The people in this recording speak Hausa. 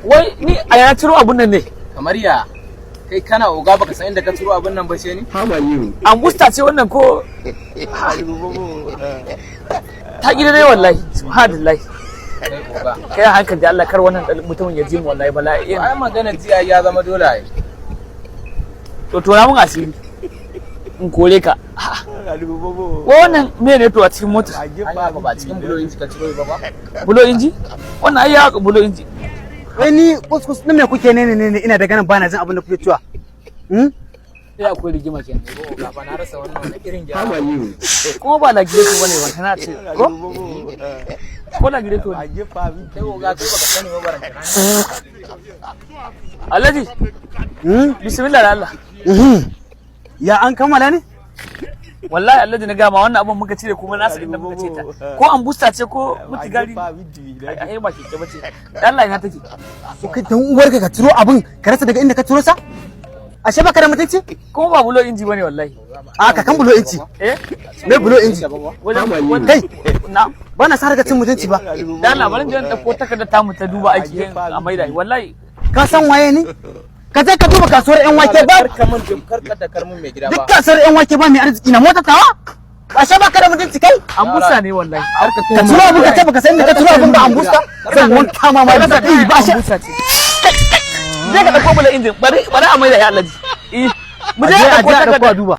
wai ni a yana ciro abun nan ne kamar ya kai kana oga baka san inda ka ciro abun nan ba ce ni an busta ce wannan ko ta gida dai wallahi subhanallahi kai oga kai hankali da Allah kar wannan mutumin ya ji mu wallahi bala'i ai magana jiya ya zama dole ai to na mun asiri in kore ka wannan me ne to a cikin mota ba cikin bulo inji ka ciro ba bulo inji wannan ai ya bulo inji wai ni kuskus din me kuke ne ina daga nan bana jin abin da kuke cewa sai akwai rigima kenan oga ba na rasa wannan wani irin gyara kuma ba lagire ko bane ba kana ce ko lagire ko kai oga kai baka sani ba baranta Alhaji bismillah da Allah ya an kammala ne wallahi Alhaji na gama wannan abun muka cire kuma nasu inda muka ce ta ko an busta ce ko mutigari ai ba ke bace Allah ina take to kai dan uwarka ka ciro abin ka rasa daga inda ka ciro sa ashe baka da mutunci kuma ba bulo inji bane wallahi a ka kan bulo inci me bulo inci kai na bana sa harka cin mutunci ba dan Allah bari dan dauko takarda ta mu ta duba aiki a maida wallahi ka san waye ni ka je ka duba kasuwar yan wake ba karka da karmin mai gida duk ba kasuwar yan wake ba mai arziki na mota tawa ashe baka da mutunci kai an busta ne wallahi ka ciro abin ka ce baka san inda ka ciro abin ba an busta zan wanka ma mai da ba shi busta ce je ka dauko bulo injin bari a maida ya Alhaji mu je ka dauko takarda duba